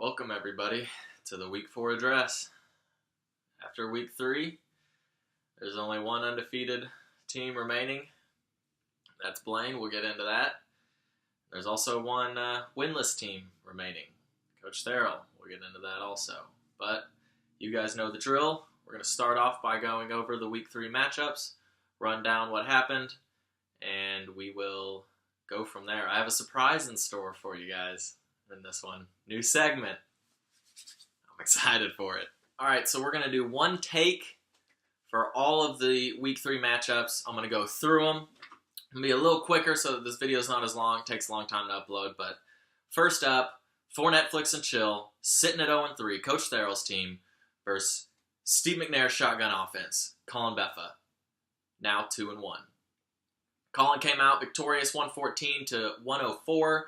Welcome everybody to the Week 4 address. After Week 3, there's only one undefeated team remaining. That's Blaine. We'll get into that. There's also one winless team remaining. Coach Therrell. We'll get into that also. But you guys know the drill. We're going to start off by going over the Week 3 matchups, run down what happened, and we will go from there. I have a surprise in store for you guys in this one. New segment. I'm excited for it. All right, so we're going to do one take for all of the Week 3 matchups. I'm going to go through them. I'm going to be a little quicker so that this video is not as long. It takes a long time to upload. But first up, for Netflix and Chill, sitting at 0-3, Coach Therrell's team versus Steve McNair's shotgun offense, Colin Beffa, now 2-1. Colin came out victorious 114 to 104.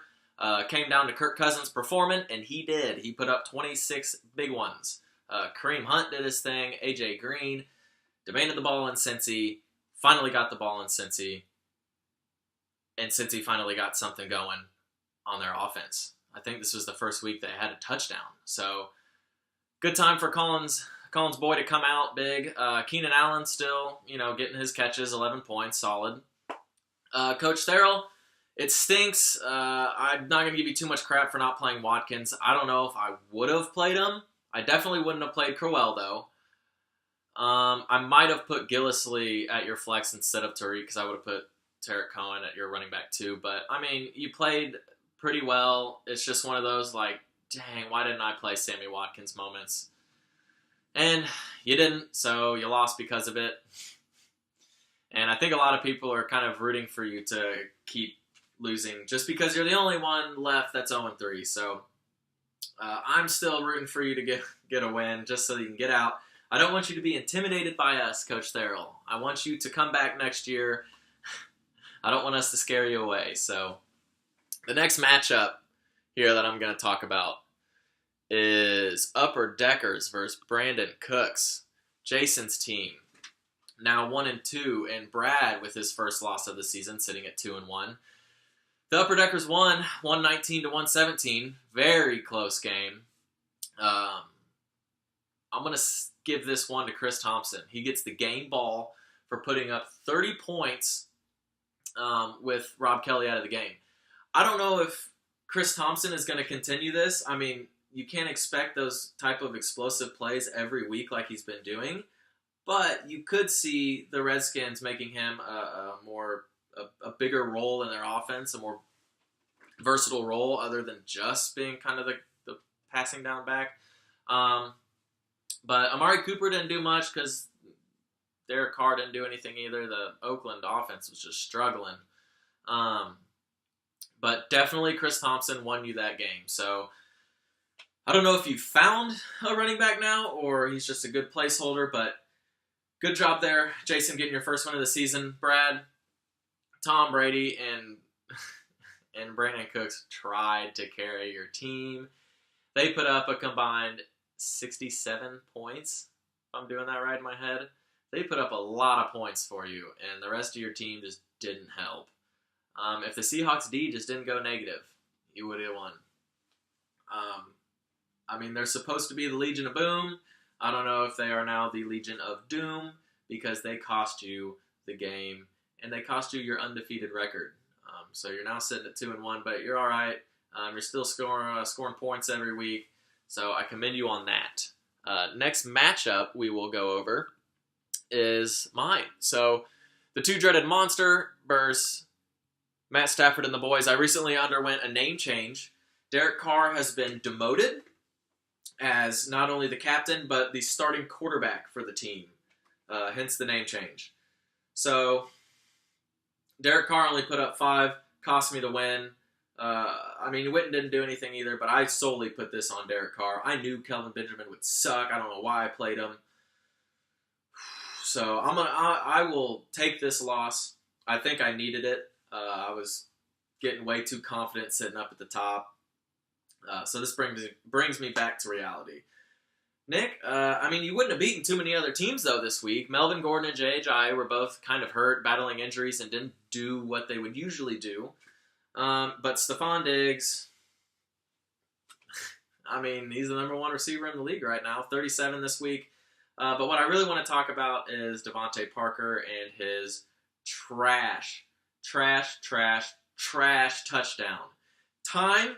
Came down to Kirk Cousins performing, and he did. He put up 26 big ones. Kareem Hunt did his thing. A.J. Green demanded the ball in Cincy, finally got the ball in Cincy, and Cincy finally got something going on their offense. I think this was the first week they had a touchdown. So, good time for Colin's boy to come out big. Keenan Allen still, getting his catches, 11 points, solid. Coach Therrell, it stinks. I'm not going to give you too much crap for not playing Watkins. I don't know if I would have played him. I definitely wouldn't have played Crowell, though. I might have put Gillislee at your flex instead of Tariq because I would have put Tarek Cohen at your running back, too. But, you played pretty well. It's just one of those, dang, why didn't I play Sammy Watkins moments? And you didn't, so you lost because of it. And I think a lot of people are kind of rooting for you to keep losing just because you're the only one left that's 0-3. So I'm still rooting for you to get a win just so you can get out. I don't want you to be intimidated by us, Coach Therrell. I want you to come back next year. I don't want us to scare you away. So the next matchup here that I'm going to talk about is Upper Deckers versus Brandon Cooks. Jason's team, now 1-2, and Brad with his first loss of the season, sitting at 2-1. The Upper Deckers won 119 to 117. Very close game. I'm going to give this one to Chris Thompson. He gets the game ball for putting up 30 points with Rob Kelly out of the game. I don't know if Chris Thompson is going to continue this. You can't expect those type of explosive plays every week like he's been doing. But you could see the Redskins making him a bigger role in their offense, a more versatile role other than just being kind of the passing down back. But Amari Cooper didn't do much because Derek Carr didn't do anything either. The Oakland offense was just struggling. But definitely Chris Thompson won you that game. So I don't know if you found a running back now or he's just a good placeholder, but good job there, Jason, getting your first win of the season. Brad, Tom Brady, and Brandon Cooks tried to carry your team. They put up a combined 67 points, if I'm doing that right in my head. They put up a lot of points for you, and the rest of your team just didn't help. If the Seahawks D just didn't go negative, you would have won. They're supposed to be the Legion of Boom. I don't know if they are now the Legion of Doom because they cost you the game and they cost you your undefeated record. So you're now sitting at 2-1, but you're all right. You're still scoring points every week, so I commend you on that. Next matchup we will go over is mine. So the Two Dreaded Monster versus Matt Stafford and the boys. I recently underwent a name change. Derek Carr has been demoted as not only the captain, but the starting quarterback for the team. Hence the name change. So, Derek Carr only put up 5, cost me the win. Witten didn't do anything either, but I solely put this on Derek Carr. I knew Kelvin Benjamin would suck. I don't know why I played him. So, I will take this loss. I think I needed it. I was getting way too confident sitting up at the top. So this brings me back to reality. Nick, you wouldn't have beaten too many other teams, though, this week. Melvin Gordon and J.H.I. were both kind of hurt, battling injuries, and didn't do what they would usually do. But Stephon Diggs, I mean, he's the number one receiver in the league right now, 37 this week. But what I really want to talk about is Devontae Parker and his trash touchdown. Time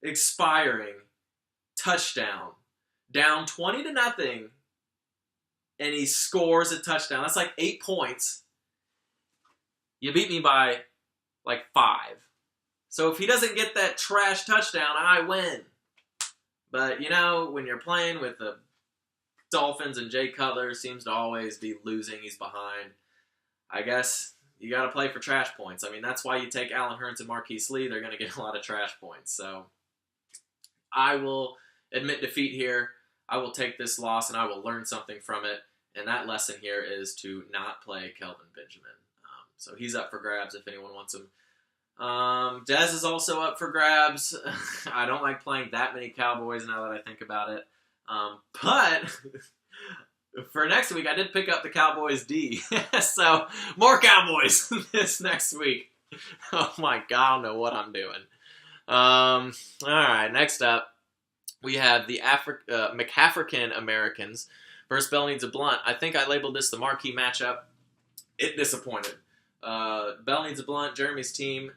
expiring touchdown. Down 20-0, and he scores a touchdown. That's like 8 points. You beat me by like 5. So if he doesn't get that trash touchdown, I win. But, you know, when you're playing with the Dolphins and Jay Cutler seems to always be losing, he's behind, I guess you got to play for trash points. I mean, that's why you take Allen Hurns and Marquise Lee. They're going to get a lot of trash points. So I will admit defeat here. I will take this loss, and I will learn something from it. And that lesson here is to not play Kelvin Benjamin. So he's up for grabs if anyone wants him. Dez is also up for grabs. I don't like playing that many Cowboys now that I think about it. But for next week, I did pick up the Cowboys D. So more Cowboys this next week. Oh my God, I don't know what I'm doing. All right, next up, we have the McAfrican Americans versus Bell Needs a Blunt. I think I labeled this the marquee matchup. It disappointed. Bell Needs a Blunt, Jeremy's team,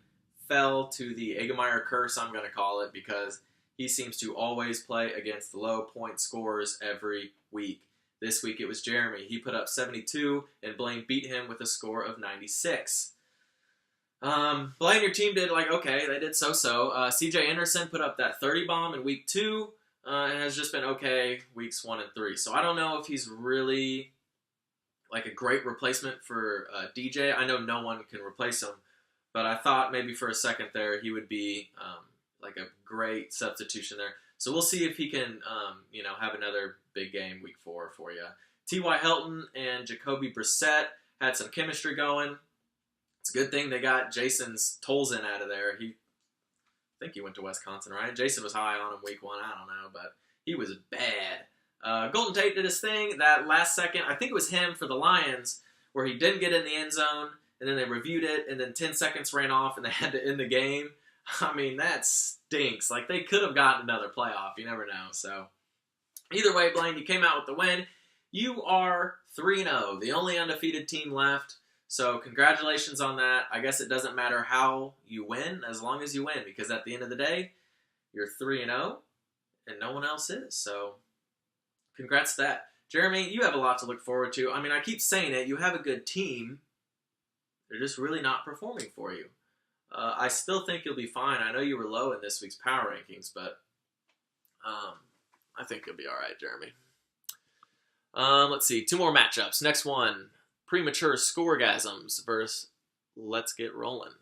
fell to the Egemeyer curse, I'm going to call it, because he seems to always play against low point scores every week. This week it was Jeremy. He put up 72, and Blaine beat him with a score of 96. Blaine, your team did okay. They did so-so. CJ Anderson put up that 30 bomb in week 2, and has just been okay weeks 1 and 3. So I don't know if he's really a great replacement for DJ. I know no one can replace him, but I thought maybe for a second there he would be a great substitution there. So we'll see if he can have another big game week 4 for you. T.Y. Hilton and Jacoby Brissett had some chemistry going. It's a good thing they got Jason's Tolzien out of there. I think he went to Wisconsin, right? Jason was high on him week 1. I don't know, but he was bad. Golden Tate did his thing. That last second, I think it was him for the Lions, where he didn't get in the end zone, and then they reviewed it, and then 10 seconds ran off, and they had to end the game. I mean, that stinks. They could have gotten another playoff. You never know. So, either way, Blaine, you came out with the win. You are 3-0, the only undefeated team left. So, congratulations on that. I guess it doesn't matter how you win, as long as you win, because at the end of the day, you're 3-0, and no one else is. So, congrats to that. Jeremy, you have a lot to look forward to. I mean, I keep saying it. You have a good team. They're just really not performing for you. I still think you'll be fine. I know you were low in this week's power rankings, but I think you'll be all right, Jeremy. Let's see. 2 more matchups. Next one, Premature Scoregasms versus Let's Get Rolling.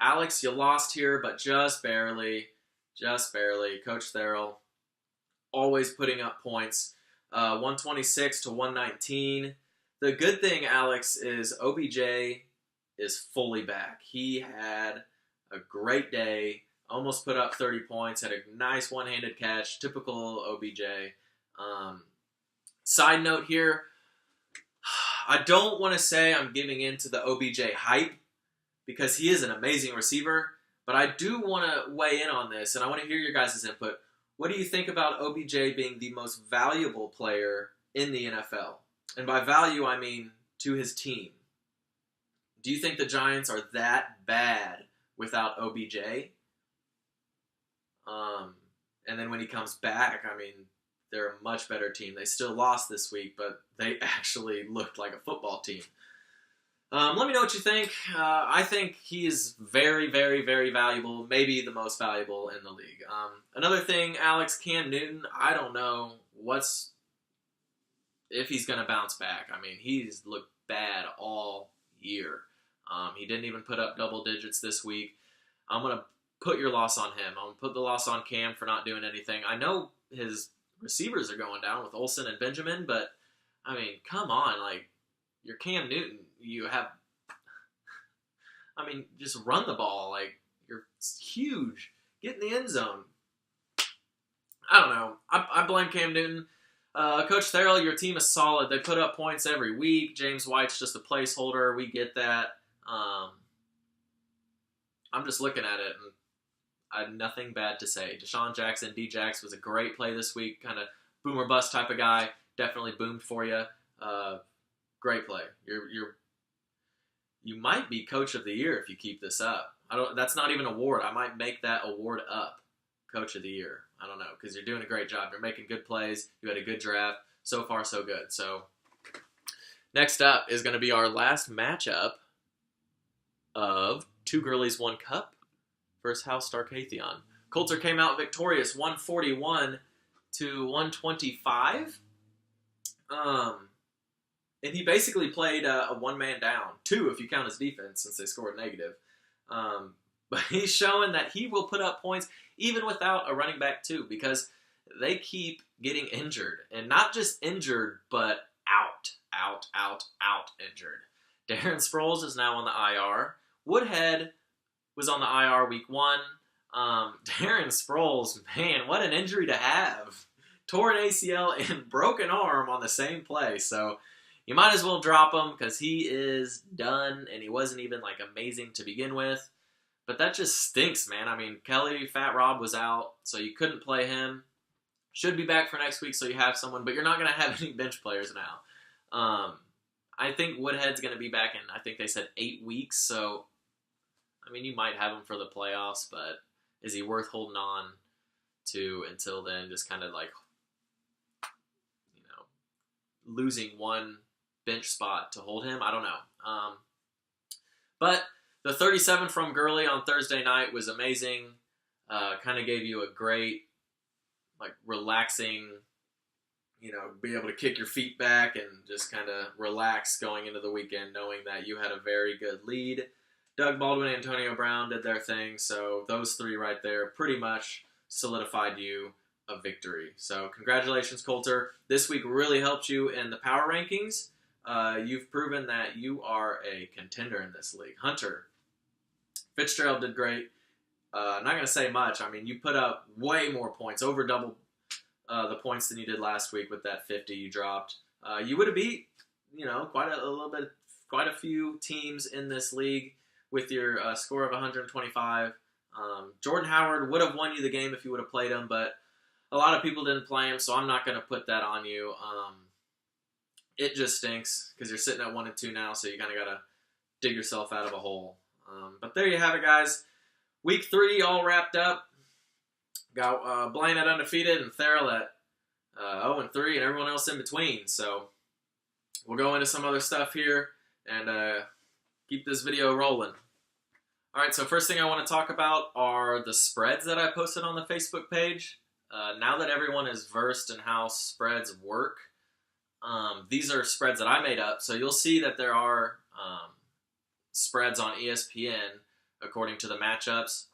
Alex, you lost here, but just barely. Just barely. Coach Therrell, always putting up points. 126 to 119. The good thing, Alex, is OBJ is fully back. He had a great day, almost put up 30 points, had a nice one-handed catch, typical OBJ. Side note here, I don't want to say I'm giving in to the OBJ hype, because he is an amazing receiver, but I do want to weigh in on this, and I want to hear your guys' input. What do you think about OBJ being the most valuable player in the NFL? And by value, I mean to his team. Do you think the Giants are that bad without OBJ? And then when he comes back, I mean, they're a much better team. They still lost this week, but they actually looked like a football team. Let me know what you think. I think he is very, very, very valuable, maybe the most valuable in the league. Another thing, Alex, Cam Newton, I don't know if he's going to bounce back. I mean, he's looked bad all year. He didn't even put up double digits this week. I'm going to put your loss on him. I'm going to put the loss on Cam for not doing anything. I know his receivers are going down with Olsen and Benjamin, but, I mean, come on. You're Cam Newton. You have, just run the ball. You're huge. Get in the end zone. I don't know. I blame Cam Newton. Coach Therrell, your team is solid. They put up points every week. James White's just a placeholder. We get that. I'm just looking at it, and I have nothing bad to say. Deshaun Jackson, D-Jax, was a great play this week. Kind of boom or bust type of guy. Definitely boomed for you. Great play. You might be coach of the year if you keep this up. That's not even an award. I might make that award up. Coach of the year. I don't know, because you're doing a great job. You're making good plays. You had a good draft. So far, so good. So next up is going to be our last matchup of 2 Girlies, 1 Cup versus House Starkathion. Coulter came out victorious, 141 to 125. And he basically played a one-man down. 2 if you count his defense, since they scored negative. But he's showing that he will put up points even without a running back too, because they keep getting injured. And not just injured, but out injured. Darren Sproles is now on the IR. Woodhead was on the IR week 1. Darren Sproles, man, what an injury to have. Tore an ACL and broken arm on the same play. So you might as well drop him because he is done, and he wasn't even like amazing to begin with. But that just stinks, man. I mean, Kelly, Fat Rob was out, so you couldn't play him. Should be back for next week, so you have someone, but you're not going to have any bench players now. I think Woodhead's going to be back in, I think they said 8 weeks, so, I mean, you might have him for the playoffs, but is he worth holding on to until then? Just kind of like, you know, losing one bench spot to hold him? I don't know. But the 37 from Gurley on Thursday night was amazing. Kind of gave you a great, like, relaxing, you know, be able to kick your feet back and just kind of relax going into the weekend knowing that you had a very good lead. Doug Baldwin and Antonio Brown did their thing, so those 3 right there pretty much solidified you a victory. So congratulations, Coulter. This week really helped you in the power rankings. You've proven that you are a contender in this league. Hunter Fitzgerald did great. Not going to say much. I mean, you put up way more points, over double the points than you did last week with that 50 you dropped. You would have beat, you know, quite a few teams in this league with your score of 125. Jordan Howard would have won you the game if you would have played him, but a lot of people didn't play him, so I'm not going to put that on you. It just stinks because you're sitting at 1 and 2 now, so you kind of got to dig yourself out of a hole. But there you have it, guys. Week 3 all wrapped up. Got Blaine at undefeated and Theral at 0 and 3, and everyone else in between. So we'll go into some other stuff here and keep this video rolling. All right, so first thing I want to talk about are the spreads that I posted on the Facebook page. Now that everyone is versed in how spreads work, these are spreads that I made up. So you'll see that there are spreads on ESPN according to the matchups.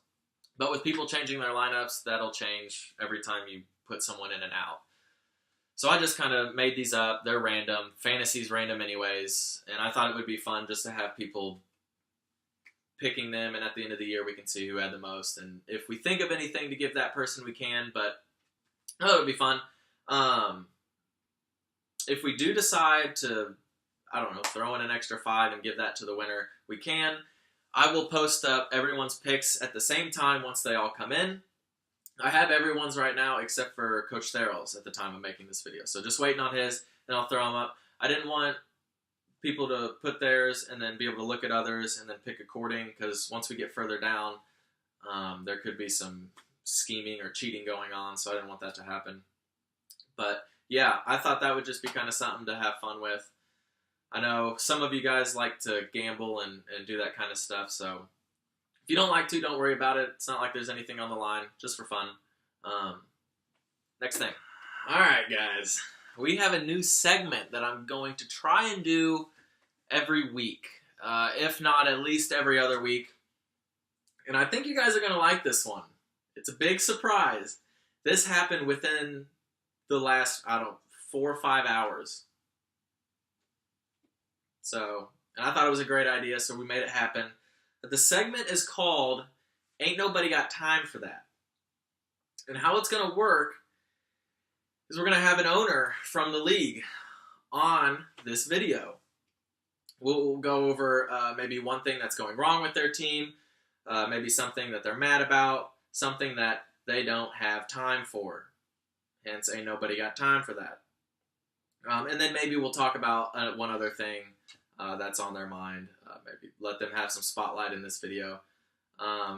But with people changing their lineups, that'll change every time you put someone in and out. So I just kind of made these up. They're random. Fantasy's random anyways. And I thought it would be fun just to have people picking them. And at the end of the year, we can see who had the most. And if we think of anything to give that person, we can. But it would be fun. If we do decide to, I don't know, throw in an extra 5 and give that to the winner, we can. I will post up everyone's picks at the same time once they all come in. I have everyone's right now except for Coach Therrell's at the time of making this video. So just waiting on his, and I'll throw them up. I didn't want people to put theirs and then be able to look at others and then pick according, because once we get further down, there could be some scheming or cheating going on, so I didn't want that to happen. But yeah, I thought that would just be kind of something to have fun with. I know some of you guys like to gamble and do that kind of stuff, so if you don't like to, don't worry about it. It's not like there's anything on the line, just for fun. Next thing. All right, guys. We have a new segment that I'm going to try and do every week, if not at least every other week. And I think you guys are going to like this one. It's a big surprise. This happened within the last, 4 or 5 hours. So, and I thought it was a great idea, so we made it happen. But the segment is called Ain't Nobody Got Time for That. And how it's going to work is we're going to have an owner from the league on this video. We'll go over maybe one thing that's going wrong with their team, maybe something that they're mad about, something that they don't have time for. Hence, ain't nobody got time for that. And then maybe we'll talk about one other thing that's on their mind. Maybe let them have some spotlight in this video.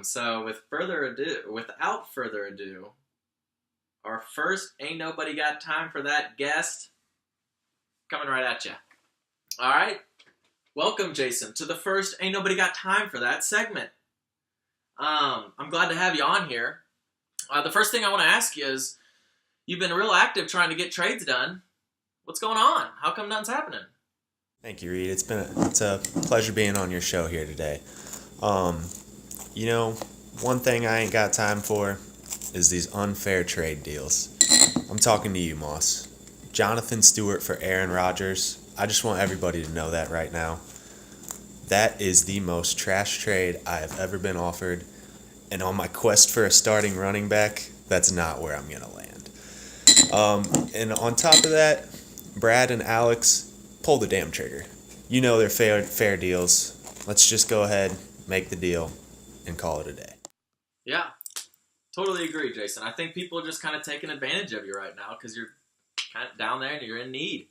So without further ado, our first Ain't Nobody Got Time for That guest coming right at you. All right. Welcome, Jason, to the first Ain't Nobody Got Time for That segment. I'm glad to have you on here. The first thing I want to ask you is, you've been real active trying to get trades done. What's going on? How come nothing's happening? Thank you, Reed. It's a pleasure being on your show here today. One thing I ain't got time for is these unfair trade deals. I'm talking to you, Moss. Jonathan Stewart for Aaron Rodgers. I just want everybody to know that right now. That is the most trash trade I have ever been offered. And on my quest for a starting running back, that's not where I'm going to land. And on top of that, Brad and Alex, pull the damn trigger. You know they're fair deals. Let's just go ahead, make the deal, and call it a day. Yeah, totally agree, Jason. I think people are just kind of taking advantage of you right now because you're kind of down there and you're in need.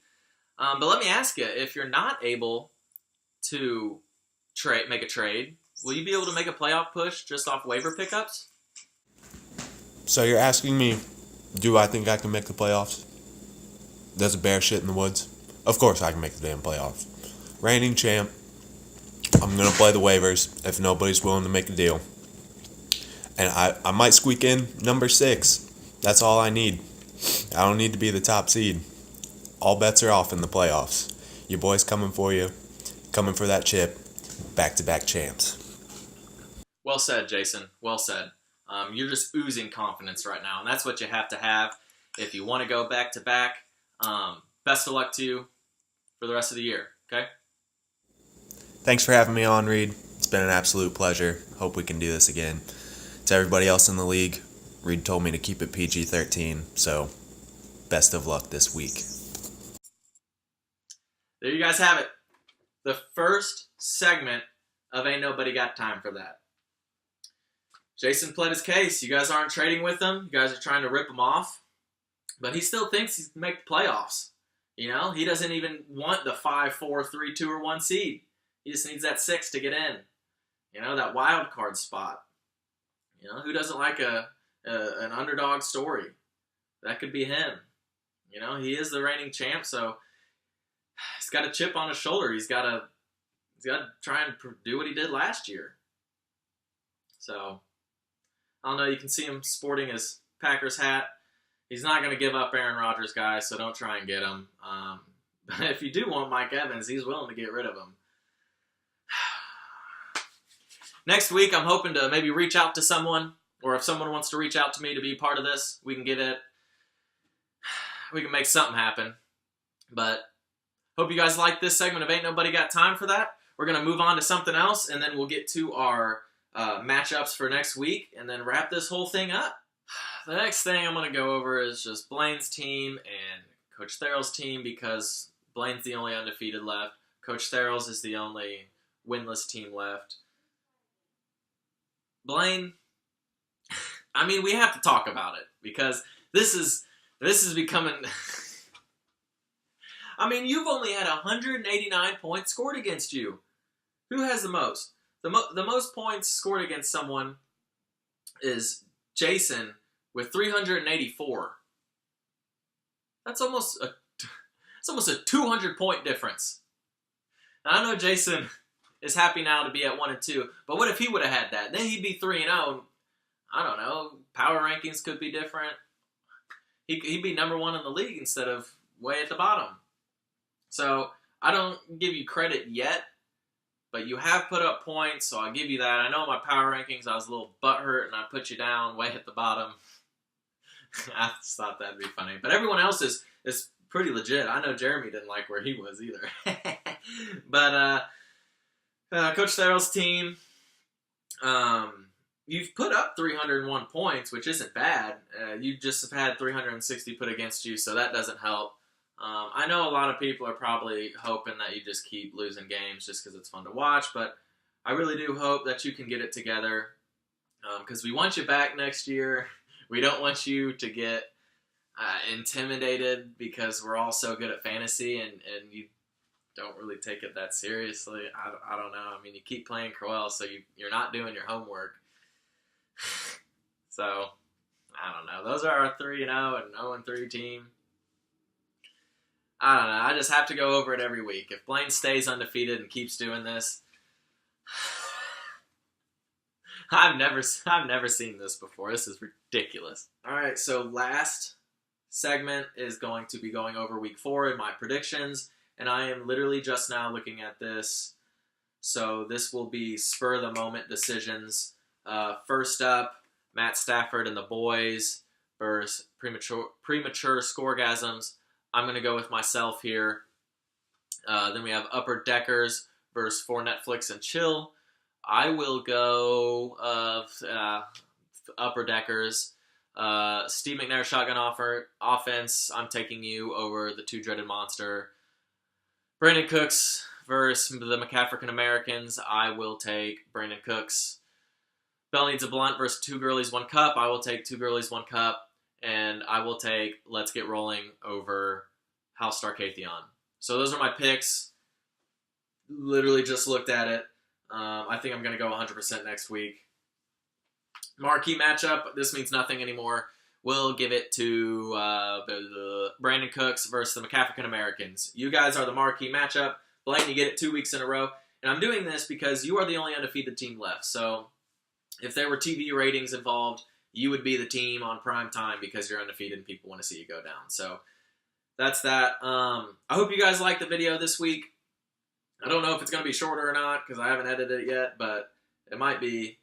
But let me ask you, if you're not able to make a trade, will you be able to make a playoff push just off waiver pickups? So you're asking me, do I think I can make the playoffs? Does a bear shit in the woods? Of course I can make the damn playoffs. Reigning champ. I'm going to play the waivers if nobody's willing to make a deal. And I might squeak in number 6. That's all I need. I don't need to be the top seed. All bets are off in the playoffs. Your boy's coming for you. Coming for that chip. Back-to-back champs. Well said, Jason. Well said. You're just oozing confidence right now, and that's what you have to have if you want to go back-to-back. Best of luck to you for the rest of the year, okay? Thanks for having me on, Reed. It's been an absolute pleasure. Hope we can do this again. To everybody else in the league, Reed told me to keep it PG-13, so best of luck this week. There you guys have it. The first segment of Ain't Nobody Got Time for That. Jason pled his case. You guys aren't trading with him. You guys are trying to rip him off. But he still thinks he can make the playoffs. You know, he doesn't even want the 5, 4, 3, 2, or 1 seed. He just needs that 6 to get in. You know, that wild card spot. You know, who doesn't like an underdog story? That could be him. You know, he is the reigning champ, so he's got a chip on his shoulder. He's got to try and do what he did last year. So, I don't know. You can see him sporting his Packers hat. He's not going to give up Aaron Rodgers, guys, so don't try and get him. But if you do want Mike Evans, he's willing to get rid of him. Next week, I'm hoping to maybe reach out to someone, or if someone wants to reach out to me to be part of this, we can get it. We can make something happen. But hope you guys like this segment of Ain't Nobody Got Time for That. We're going to move on to something else, and then we'll get to our matchups for next week, and then wrap this whole thing up. The next thing I'm going to go over is just Blaine's team and Coach Therrell's team, because Blaine's the only undefeated left. Coach Therrell's is the only winless team left. Blaine, I mean, we have to talk about it, because this is becoming... I mean, you've only had 189 points scored against you. Who has the most? The most points scored against someone is Jason with 384. That's almost a 200-point difference. Now, I know Jason is happy now to be at 1-2, but what if he would have had that? Then he'd be 3-0. I don't know. Power rankings could be different. He'd be number 1 in the league instead of way at the bottom. So I don't give you credit yet, but you have put up points, so I'll give you that. I know my power rankings, I was a little butthurt, and I put you down way at the bottom. I just thought that'd be funny. But everyone else is pretty legit. I know Jeremy didn't like where he was either. But Coach Therrell's team, you've put up 301 points, which isn't bad. You just have had 360 put against you, so that doesn't help. I know a lot of people are probably hoping that you just keep losing games just because it's fun to watch, but I really do hope that you can get it together. because we want you back next year. We don't want you to get intimidated because we're all so good at fantasy and you don't really take it that seriously. I don't know. I mean, you keep playing Crowell, so you're not doing your homework. So, I don't know. Those are our 3-0 and 0-3 team. I don't know. I just have to go over it every week. If Blaine stays undefeated and keeps doing this, I've never seen this before. This is ridiculous. All right, so last segment is going to be going over week 4 and my predictions, and I am literally just now looking at this. So this will be spur of the moment decisions. First up, Matt Stafford and the boys versus premature scoregasms. I'm going to go with myself here. Then we have Upper Deckers versus For Netflix and Chill. I will go Upper Deckers. Steve McNair shotgun offense. I'm taking you over the Two Dreaded Monster. Brandon Cooks versus the McAfrican Americans. I will take Brandon Cooks. Bell Needs a Blunt versus Two Girlies, One Cup. I will take Two Girlies, One Cup. And I will take Let's Get Rolling over House Starkathion. So those are my picks. Literally just looked at it. I think I'm going to go 100% next week. Marquee matchup. This means nothing anymore. We'll give it to the Brandon Cooks versus the McAfrican Americans. You guys are the marquee matchup. Blaine, you get it 2 weeks in a row. And I'm doing this because you are the only undefeated team left. So if there were TV ratings involved, you would be the team on prime time because you're undefeated and people want to see you go down. So that's that. I hope you guys liked the video this week. I don't know if it's going to be shorter or not because I haven't edited it yet, but it might be.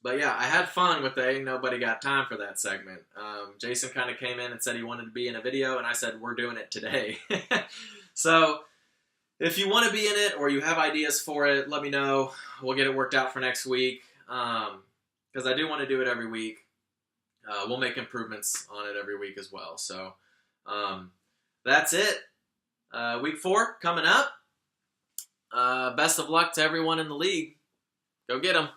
But yeah, I had fun with the Ain't Nobody Got Time for that segment. Jason kind of came in and said he wanted to be in a video, and I said, we're doing it today. So if you want to be in it or you have ideas for it, let me know. We'll get it worked out for next week because I do want to do it every week. We'll make improvements on it every week as well. So that's it. Week 4 coming up. Best of luck to everyone in the league. Go get them.